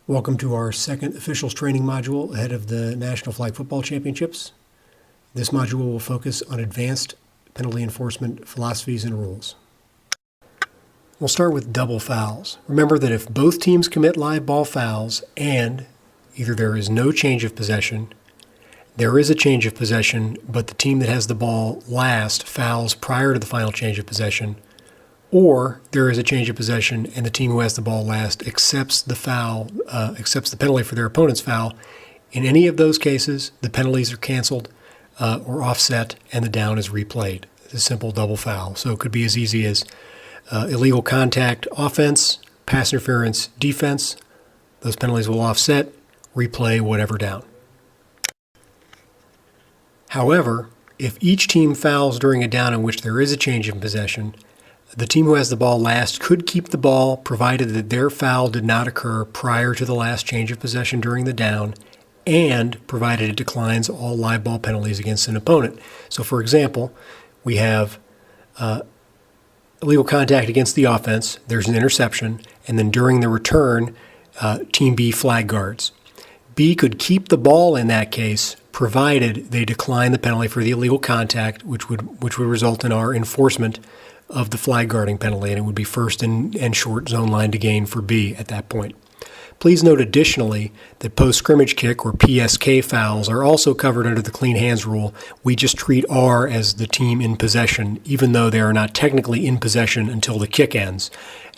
Welcome to our second officials training module ahead of the National Flag Football Championships. This module will focus on advanced penalty enforcement philosophies and rules. We'll start with double fouls. Remember that if both teams commit live ball fouls and either there is no change of possession, there is a change of possession, but the team that has the ball last fouls prior to the final change of possession, or there is a change of possession and the team who has the ball last accepts the penalty for their opponent's foul. In any of those cases, the penalties are canceled or offset and the down is replayed. It's a simple double foul. So it could be as easy as illegal contact offense, pass interference defense. Those penalties will offset, replay whatever down. However, if each team fouls during a down in which there is a change in possession, the team who has the ball last could keep the ball provided that their foul did not occur prior to the last change of possession during the down and provided it declines all live ball penalties against an opponent. So, for example, we have illegal contact against the offense, there's an interception, and then during the return, Team B flag guards. B could keep the ball in that case provided they decline the penalty for the illegal contact, which would result in our enforcement of the flag guarding penalty, and it would be first and short zone line to gain for B at that point. Please note additionally that post-scrimmage kick or PSK fouls are also covered under the clean hands rule. We just treat R as the team in possession, even though they are not technically in possession until the kick ends.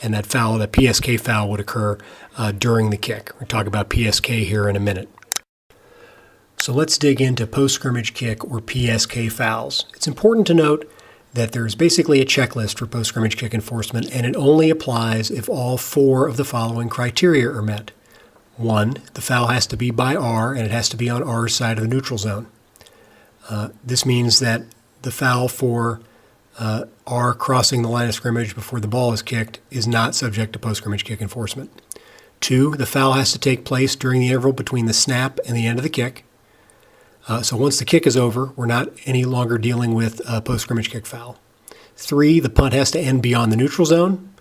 And that PSK foul would occur during the kick. We'll talk about PSK here in a minute. So let's dig into post-scrimmage kick or PSK fouls. It's important to note that there's basically a checklist for post-scrimmage kick enforcement, and it only applies if all four of the following criteria are met. 1, the foul has to be by R, and it has to be on R's side of the neutral zone. This means that the foul for R crossing the line of scrimmage before the ball is kicked is not subject to post-scrimmage kick enforcement. 2, the foul has to take place during the interval between the snap and the end of the kick. So once the kick is over, we're not any longer dealing with a post-scrimmage kick foul. 3, the punt has to end beyond the neutral zone.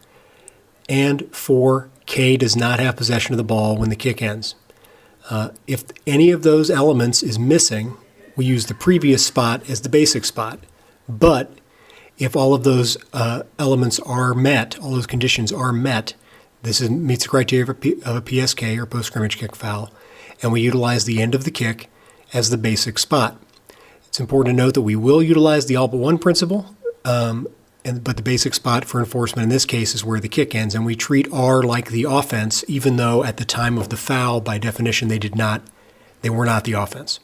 And 4, K does not have possession of the ball when the kick ends. If any of those elements is missing, we use the previous spot as the basic spot. But if all of those elements are met, all those conditions are met, this meets the criteria of a PSK or post-scrimmage kick foul, and we utilize the end of the kick as the basic spot. It's important to note that we will utilize the all but one principle, but the basic spot for enforcement in this case is where the kick ends, and we treat R like the offense, even though at the time of the foul, by definition, they were not the offense.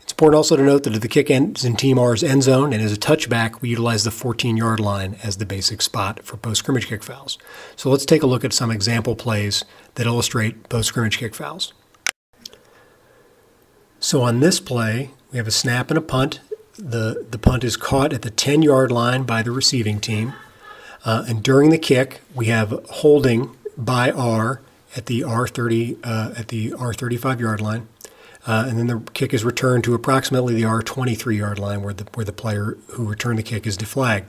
It's important also to note that if the kick ends in Team R's end zone and is a touchback, we utilize the 14-yard line as the basic spot for post-scrimmage kick fouls. So let's take a look at some example plays that illustrate post-scrimmage kick fouls. So on this play, we have a snap and a punt. The punt is caught at the 10-yard line by the receiving team. And during the kick, we have holding by R at the R35-yard line. And then the kick is returned to approximately the R23-yard line where the player who returned the kick is deflagged.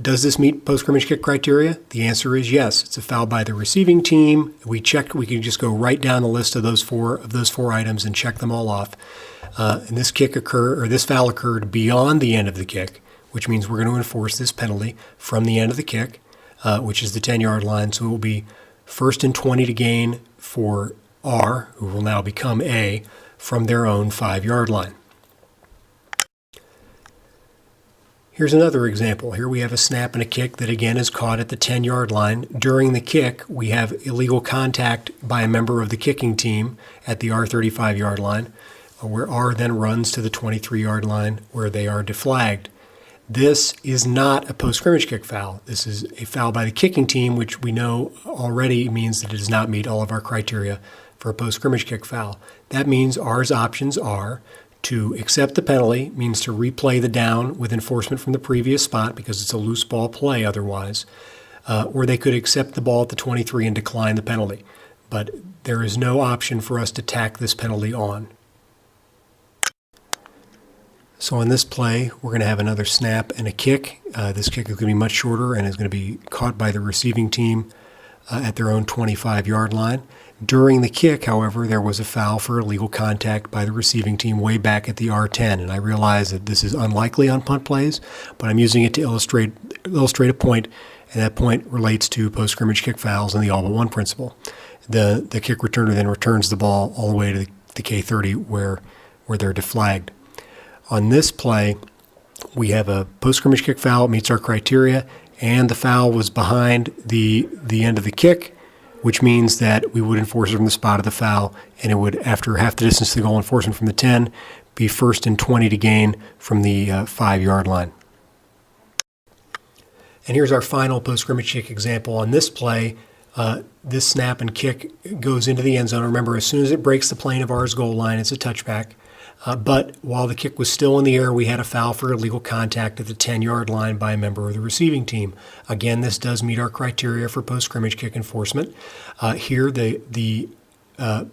Does this meet post-scrimmage kick criteria? The answer is yes. It's a foul by the receiving team. We checked. We can just go right down the list of those four items and check them all off. And this foul occurred beyond the end of the kick, which means we're going to enforce this penalty from the end of the kick, which is the 10-yard line. So it will be 1st and 20 to gain for R, who will now become A, from their own 5-yard line. Here's another example. Here we have a snap and a kick that again is caught at the 10-yard line. During the kick, we have illegal contact by a member of the kicking team at the R35-yard line, where R then runs to the 23-yard line where they are deflagged. This is not a post-scrimmage kick foul. This is a foul by the kicking team, which we know already means that it does not meet all of our criteria for a post-scrimmage kick foul. That means R's options are to accept the penalty, means to replay the down with enforcement from the previous spot because it's a loose ball play otherwise, or they could accept the ball at the 23 and decline the penalty. But there is no option for us to tack this penalty on. So on this play, we're going to have another snap and a kick. This kick is going to be much shorter and is going to be caught by the receiving team at their own 25-yard line. During the kick, however, there was a foul for illegal contact by the receiving team way back at the R10, and I realize that this is unlikely on punt plays, but I'm using it to illustrate a point, and that point relates to post-scrimmage kick fouls and the all but one principle. The kick returner then returns the ball all the way to the K30 where they're deflagged. On this play, we have a post-scrimmage kick foul, meets our criteria, and the foul was behind the end of the kick, which means that we would enforce it from the spot of the foul, and it would, after half the distance to the goal enforcement from the 10, be 1st and 20 to gain from the 5-yard line. And here's our final post-scrimmage kick example. On this play, this snap and kick goes into the end zone. Remember, as soon as it breaks the plane of ours goal line, it's a touchback. But while the kick was still in the air, we had a foul for illegal contact at the 10-yard line by a member of the receiving team. Again, this does meet our criteria for post-scrimmage kick enforcement. Here, the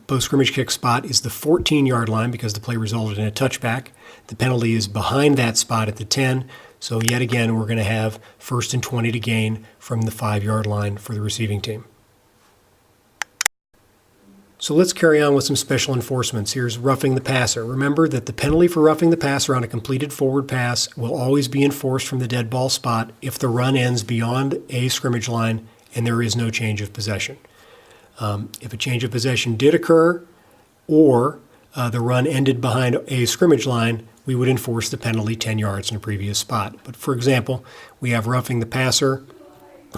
post-scrimmage kick spot is the 14-yard line because the play resulted in a touchback. The penalty is behind that spot at the 10. So yet again, we're going to have 1st and 20 to gain from the 5-yard line for the receiving team. So let's carry on with some special enforcements. Here's roughing the passer. Remember that the penalty for roughing the passer on a completed forward pass will always be enforced from the dead ball spot if the run ends beyond a scrimmage line and there is no change of possession. If a change of possession did occur or the run ended behind a scrimmage line, we would enforce the penalty 10 yards in a previous spot. But for example, we have roughing the passer.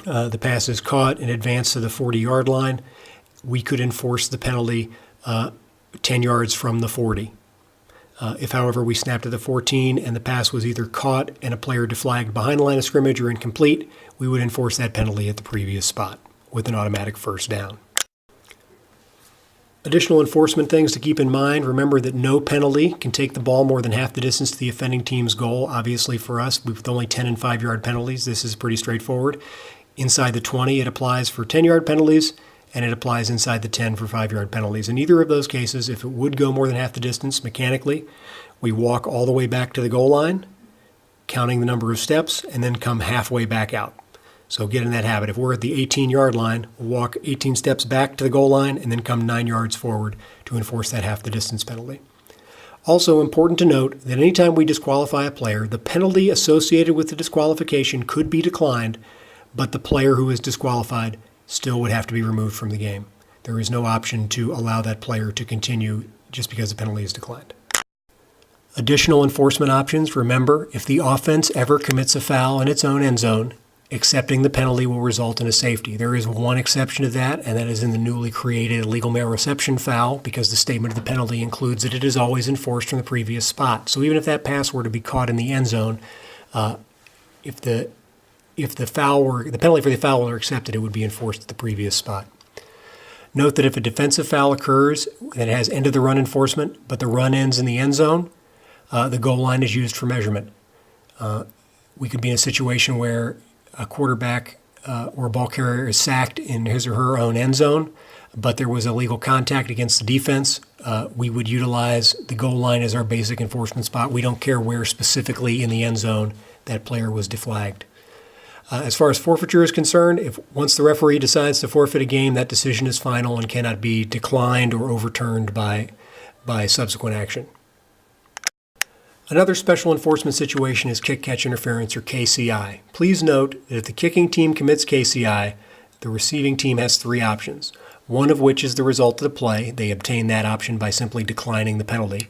The pass is caught and advanced to the 40-yard line. We could enforce the penalty 10 yards from the 40. If, however, we snapped at the 14 and the pass was either caught and a player deflagged behind the line of scrimmage or incomplete, we would enforce that penalty at the previous spot with an automatic first down. Additional enforcement things to keep in mind. Remember that no penalty can take the ball more than half the distance to the offending team's goal. Obviously for us, with only 10 and 5-yard penalties, this is pretty straightforward. Inside the 20, it applies for 10-yard penalties, and it applies inside the 10 for 5-yard penalties. In either of those cases, if it would go more than half the distance mechanically, we walk all the way back to the goal line, counting the number of steps, and then come halfway back out. So get in that habit. If we're at the 18-yard line, we'll walk 18 steps back to the goal line and then come 9 yards forward to enforce that half the distance penalty. Also important to note that anytime we disqualify a player, the penalty associated with the disqualification could be declined, but the player who is disqualified still would have to be removed from the game. There is no option to allow that player to continue just because the penalty is declined. Additional enforcement options. Remember, if the offense ever commits a foul in its own end zone, accepting the penalty will result in a safety. There is one exception to that, and that is in the newly created illegal mail reception foul, because the statement of the penalty includes that it is always enforced from the previous spot. So even if that pass were to be caught in the end zone, if the penalty for the foul were accepted, it would be enforced at the previous spot. Note that if a defensive foul occurs that has end of the run enforcement, but the run ends in the end zone, the goal line is used for measurement. We could be in a situation where a quarterback or a ball carrier is sacked in his or her own end zone, but there was illegal contact against the defense. We would utilize the goal line as our basic enforcement spot. We don't care where specifically in the end zone that player was deflagged. As far as forfeiture is concerned, if once the referee decides to forfeit a game, that decision is final and cannot be declined or overturned by subsequent action. Another special enforcement situation is kick-catch interference, or KCI. Please note that if the kicking team commits KCI, the receiving team has three options, one of which is the result of the play. They obtain that option by simply declining the penalty.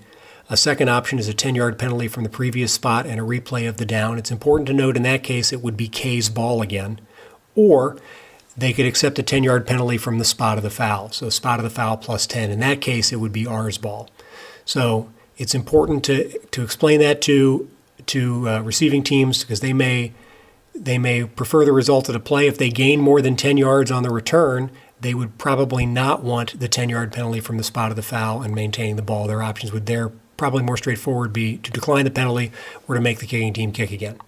A second option is a 10-yard penalty from the previous spot and a replay of the down. It's important to note in that case it would be K's ball again. Or they could accept a 10-yard penalty from the spot of the foul. So spot of the foul plus 10. In that case, it would be R's ball. So it's important to explain that to receiving teams, because they may prefer the result of the play. If they gain more than 10 yards on the return, they would probably not want the 10-yard penalty from the spot of the foul and maintaining the ball. Their options would probably more straightforward be to decline the penalty or to make the kicking team kick again.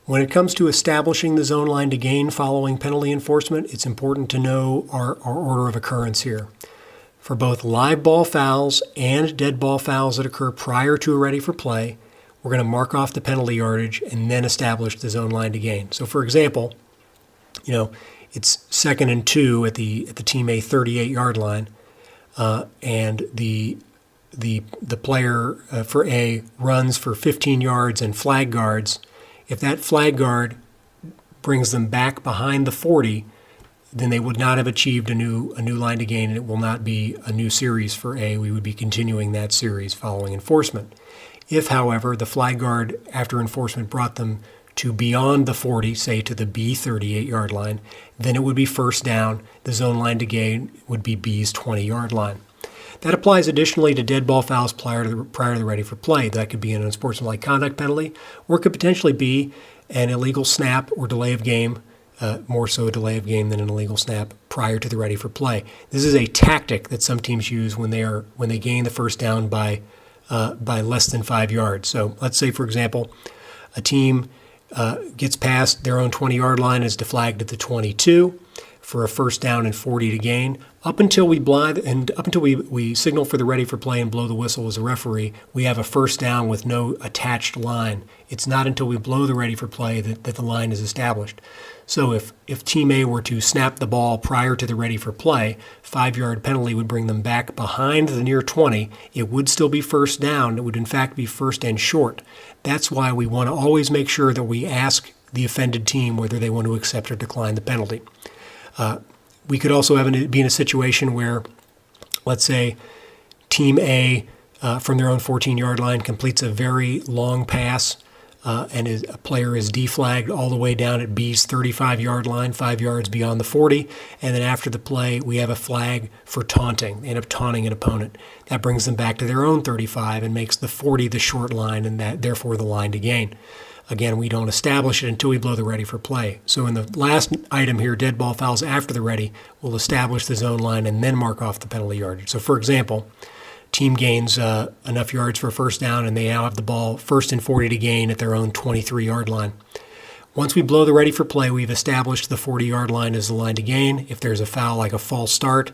When it comes to establishing the zone line to gain following penalty enforcement, it's important to know our order of occurrence here. For both live ball fouls and dead ball fouls that occur prior to a ready for play, we're going to mark off the penalty yardage and then establish the zone line to gain. So for example, it's 2nd and 2 at the Team A 38-yard line, and the player for A runs for 15 yards and flag guards. If that flag guard brings them back behind the 40, then they would not have achieved a new line to gain, and it will not be a new series for A. We would be continuing that series following enforcement. If, however, the flag guard after enforcement brought them to beyond the 40, say to the B 38-yard line, then it would be first down. The zone line to gain would be B's 20-yard line. That applies additionally to dead ball fouls prior to the ready for play. That could be an unsportsmanlike conduct penalty, or it could potentially be an illegal snap or delay of game, more so a delay of game than an illegal snap prior to the ready for play. This is a tactic that some teams use when they gain the first down by less than 5 yards. So let's say, for example, a team gets past their own 20-yard line, is deflagged at the 22 for a first down and 40 to gain. Up until we signal for the ready for play and blow the whistle as a referee, we have a first down with no attached line. It's not until we blow the ready for play that the line is established. So if Team A were to snap the ball prior to the ready for play, 5-yard penalty would bring them back behind the near 20. It would still be first down. It would in fact be first and short. That's why we want to always make sure that we ask the offended team whether they want to accept or decline the penalty. We could also be in a situation where, let's say, Team A from their own 14-yard line completes a very long pass, and a player is deflagged all the way down at B's 35-yard line, 5 yards beyond the 40, and then after the play, we have a flag for taunting. They end up taunting an opponent. That brings them back to their own 35 and makes the 40 the short line, and that therefore the line to gain. Again, we don't establish it until we blow the ready for play. So in the last item here, dead ball fouls after the ready, we'll establish the zone line and then mark off the penalty yardage. So for example, team gains enough yards for a first down, and they now have the ball 1st and 40 to gain at their own 23-yard line. Once we blow the ready for play, we've established the 40-yard line as the line to gain. If there's a foul like a false start,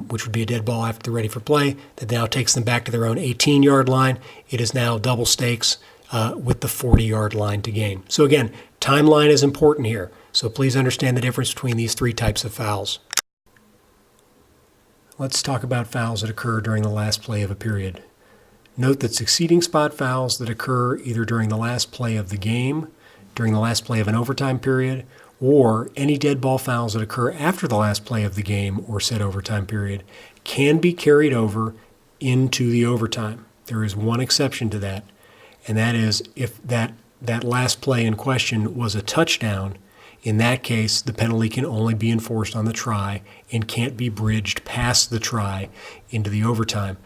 which would be a dead ball after the ready for play, that now takes them back to their own 18-yard line. It is now double stakes with the 40-yard line to gain. So again, timeline is important here. So please understand the difference between these three types of fouls. Let's talk about fouls that occur during the last play of a period. Note that succeeding spot fouls that occur either during the last play of the game, during the last play of an overtime period, or any dead ball fouls that occur after the last play of the game or said overtime period can be carried over into the overtime. There is one exception to that, and that is if that last play in question was a touchdown. In that case, the penalty can only be enforced on the try and can't be bridged past the try into the overtime.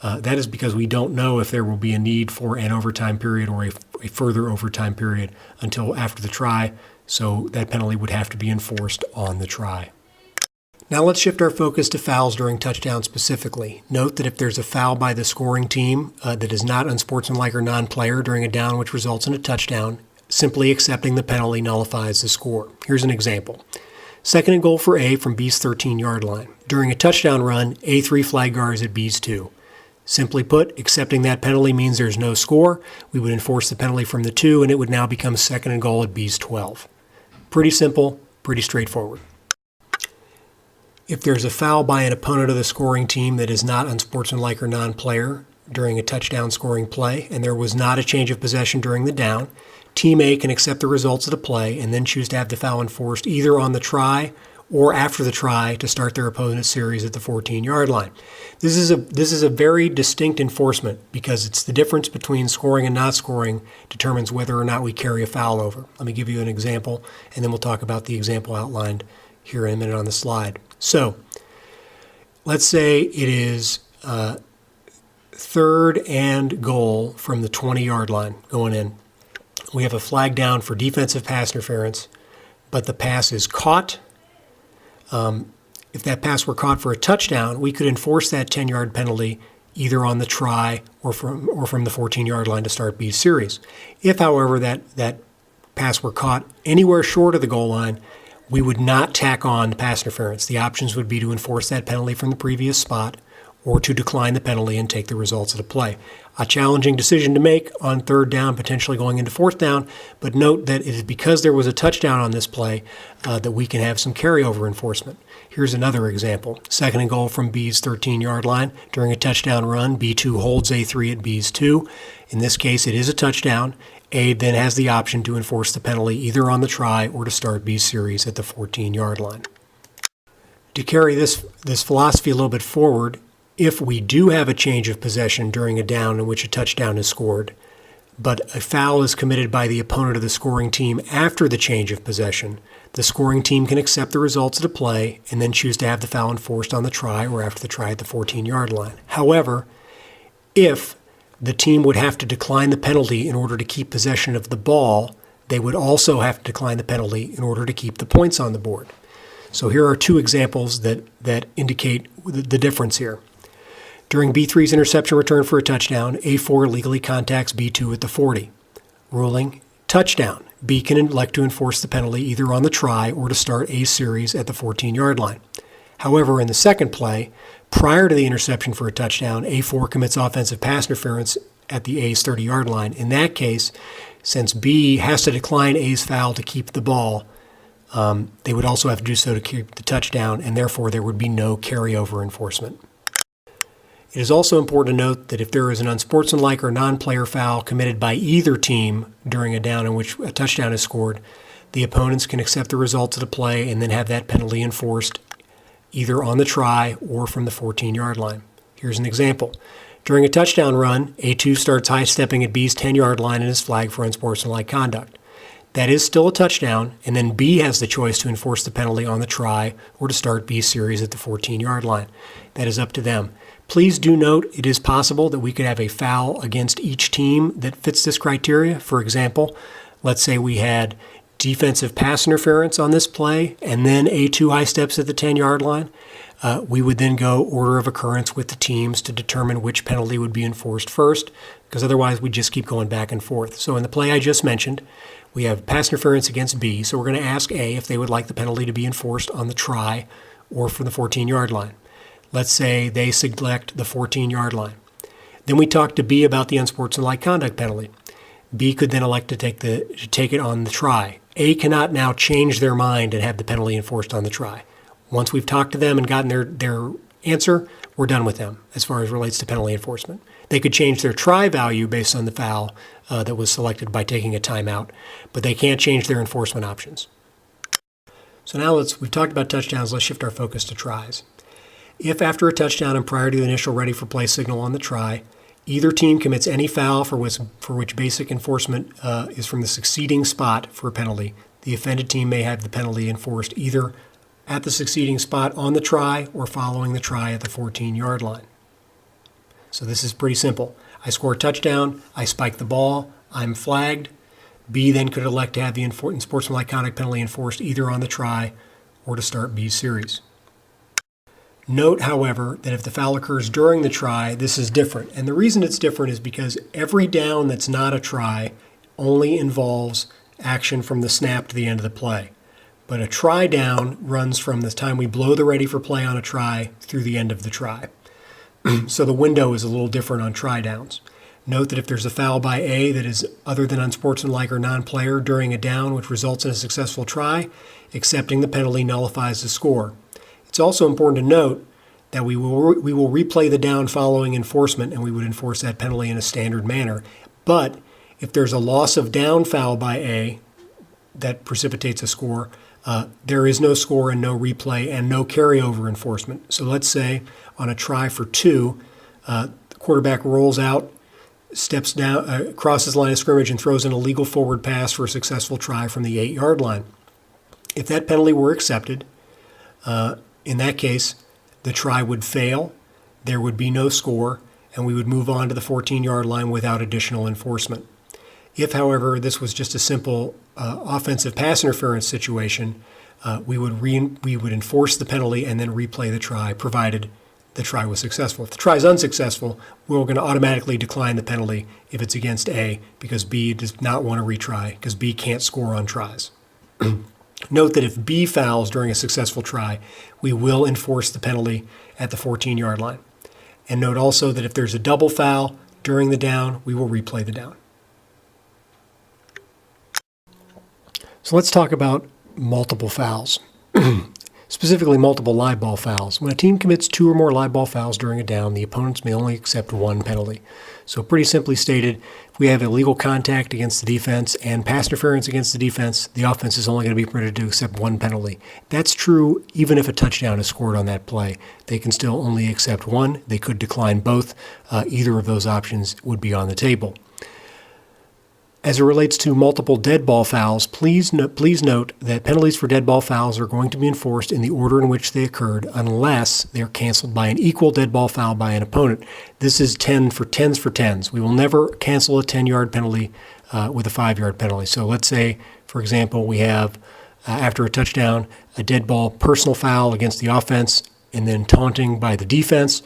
That is because we don't know if there will be a need for an overtime period or a further overtime period until after the try, so that penalty would have to be enforced on the try. Now let's shift our focus to fouls during touchdowns specifically. Note that if there's a foul by the scoring team that is not unsportsmanlike or non-player during a down which results in a touchdown, simply accepting the penalty nullifies the score. Here's an example. 2nd and goal for A from B's 13-yard line. During a touchdown run, A3 flag guards at B's 2. Simply put, accepting that penalty means there's no score. We would enforce the penalty from the 2, and it would now become 2nd and goal at B's 12. Pretty simple, pretty straightforward. If there's a foul by an opponent of the scoring team that is not unsportsmanlike or non-player during a touchdown scoring play, and there was not a change of possession during the down, Team A can accept the results of the play and then choose to have the foul enforced either on the try or after the try to start their opponent's series at the 14-yard line. This is a very distinct enforcement because it's the difference between scoring and not scoring determines whether or not we carry a foul over. Let me give you an example, and then we'll talk about the example outlined here in a minute on the slide. So let's say it is 3rd and goal from the 20-yard line going in. We have a flag down for defensive pass interference, but the pass is caught. If that pass were caught for a touchdown, we could enforce that 10-yard penalty either on the try or from the 14-yard line to start B's series. If, however, that pass were caught anywhere short of the goal line, we would not tack on pass interference. The options would be to enforce that penalty from the previous spot or to decline the penalty and take the results of the play. A challenging decision to make on third down, potentially going into fourth down, but note that it is because there was a touchdown on this play that we can have some carryover enforcement. Here's another example. 2nd and goal from B's 13-yard line. During a touchdown run, B2 holds A3 at B's 2. In this case, it is a touchdown. A then has the option to enforce the penalty either on the try or to start B's series at the 14-yard line. To carry this philosophy a little bit forward, if we do have a change of possession during a down in which a touchdown is scored, but a foul is committed by the opponent of the scoring team after the change of possession, the scoring team can accept the results of the play and then choose to have the foul enforced on the try or after the try at the 14-yard line. However, if the team would have to decline the penalty in order to keep possession of the ball, they would also have to decline the penalty in order to keep the points on the board. So here are two examples that indicate the difference here. During B3's interception return for a touchdown, A4 legally contacts B2 at the 40. Ruling, touchdown. B can elect to enforce the penalty either on the try or to start A series at the 14-yard line. However, in the second play, prior to the interception for a touchdown, A4 commits offensive pass interference at the A's 30-yard line. In that case, since B has to decline A's foul to keep the ball, they would also have to do so to keep the touchdown, and therefore there would be no carryover enforcement. It is also important to note that if there is an unsportsmanlike or non-player foul committed by either team during a down in which a touchdown is scored, the opponents can accept the results of the play and then have that penalty enforced either on the try or from the 14-yard line. Here's an example. During a touchdown run, A2 starts high-stepping at B's 10-yard line and is flagged for unsportsmanlike conduct. That is still a touchdown, and then B has the choice to enforce the penalty on the try or to start B series at the 14-yard line. That is up to them. Please do note it is possible that we could have a foul against each team that fits this criteria. For example, let's say we had defensive pass interference on this play and then A2 high steps at the 10-yard line. We would then go order of occurrence with the teams to determine which penalty would be enforced first, because otherwise we just keep going back and forth. So in the play I just mentioned, we have pass interference against B, so we're going to ask A if they would like the penalty to be enforced on the try or from the 14-yard line. Let's say they select the 14-yard line. Then we talk to B about the unsportsmanlike conduct penalty. B could then elect to take it on the try. A cannot now change their mind and have the penalty enforced on the try. Once we've talked to them and gotten their answer, we're done with them as far as relates to penalty enforcement. They could change their try value based on the foul that was selected by taking a timeout, but they can't change their enforcement options. So now we've talked about touchdowns, let's shift our focus to tries. If after a touchdown and prior to the initial ready for play signal on the try, either team commits any foul for which basic enforcement is from the succeeding spot for a penalty, the offended team may have the penalty enforced either at the succeeding spot on the try or following the try at the 14-yard line. So this is pretty simple. I score a touchdown, I spike the ball, I'm flagged. B then could elect to have the unsportsmanlike conduct penalty enforced either on the try or to start B series. Note, however, that if the foul occurs during the try, this is different. And the reason it's different is because every down that's not a try only involves action from the snap to the end of the play. But a try down runs from the time we blow the ready for play on a try through the end of the try. So the window is a little different on try downs. Note that if there's a foul by A that is other than unsportsmanlike or non-player during a down which results in a successful try, accepting the penalty nullifies the score. It's also important to note that we will replay the down following enforcement, and we would enforce that penalty in a standard manner. But if there's a loss of down foul by A that precipitates a score, there is no score and no replay and no carryover enforcement. So let's say on a try for 2, the quarterback rolls out, steps down, crosses line of scrimmage, and throws an illegal forward pass for a successful try from the 8-yard line. If that penalty were accepted, in that case, the try would fail, there would be no score, and we would move on to the 14-yard line without additional enforcement. If, however, this was just a simple offensive pass interference situation, we would enforce the penalty and then replay the try, provided the try was successful. If the try is unsuccessful, we're going to automatically decline the penalty if it's against A, because B does not want to retry, because B can't score on tries. Note that if B fouls during a successful try, we will enforce the penalty at the 14-yard line. And note also that if there's a double foul during the down, we will replay the down. So let's talk about multiple fouls, specifically multiple live ball fouls. When a team commits 2 or more live ball fouls during a down, the opponents may only accept 1 penalty. So pretty simply stated, if we have illegal contact against the defense and pass interference against the defense, the offense is only going to be permitted to accept 1 penalty. That's true even if a touchdown is scored on that play. They can still only accept 1. They could decline both. Either of those options would be on the table. As it relates to multiple dead ball fouls, please note that penalties for dead ball fouls are going to be enforced in the order in which they occurred unless they're canceled by an equal dead ball foul by an opponent. This is 10 for 10s for 10s. We will never cancel a 10-yard penalty with a 5-yard penalty. So let's say, for example, we have, after a touchdown, a dead ball personal foul against the offense and then taunting by the defense.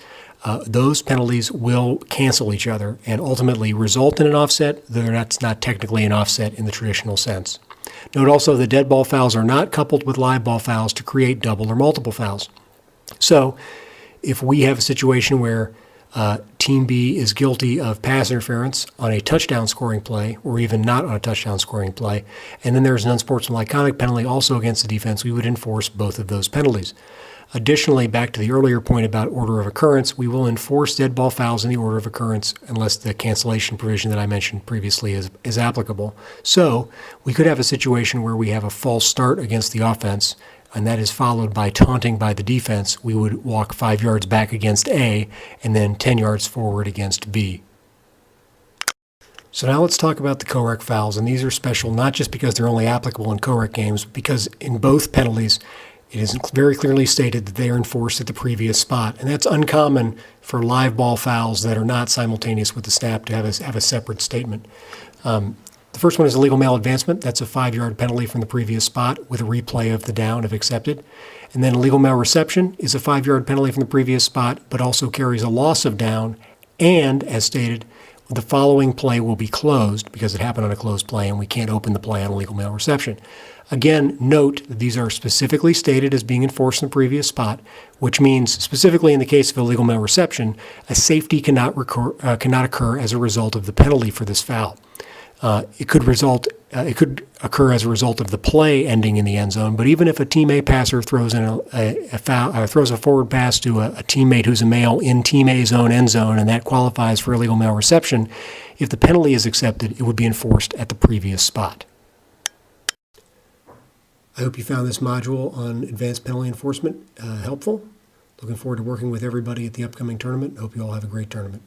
Those penalties will cancel each other and ultimately result in an offset, though that's not technically an offset in the traditional sense. Note also that dead ball fouls are not coupled with live ball fouls to create double or multiple fouls. So if we have a situation where Team B is guilty of pass interference on a touchdown scoring play or even not on a touchdown scoring play, and then there's an unsportsmanlike conduct penalty also against the defense, we would enforce both of those penalties. Additionally, back to the earlier point about order of occurrence, we will enforce dead ball fouls in the order of occurrence unless the cancellation provision that I mentioned previously is applicable. So we could have a situation where we have a false start against the offense, and that is followed by taunting by the defense. We would walk 5 yards back against A and then 10 yards forward against B. So now let's talk about the co-rec fouls, and these are special not just because they're only applicable in co-rec games, but because in both penalties, it is very clearly stated that they are enforced at the previous spot, and that's uncommon for live ball fouls that are not simultaneous with the snap to have a separate statement. The first one is illegal male advancement. That's a 5-yard penalty from the previous spot with a replay of the down if accepted. And then illegal male reception is a 5-yard penalty from the previous spot, but also carries a loss of down, and, as stated, the following play will be closed because it happened on a closed play and we can't open the play on illegal male reception. Again, note that these are specifically stated as being enforced in the previous spot, which means specifically in the case of illegal male reception, a safety cannot occur as a result of the penalty for this foul. It could occur as a result of the play ending in the end zone, but even if a Team A passer throws in throws a forward pass to a teammate who's a male in Team A's own end zone, and that qualifies for illegal male reception, if the penalty is accepted, it would be enforced at the previous spot. I hope you found this module on advanced penalty enforcement helpful. Looking forward to working with everybody at the upcoming tournament. Hope you all have a great tournament.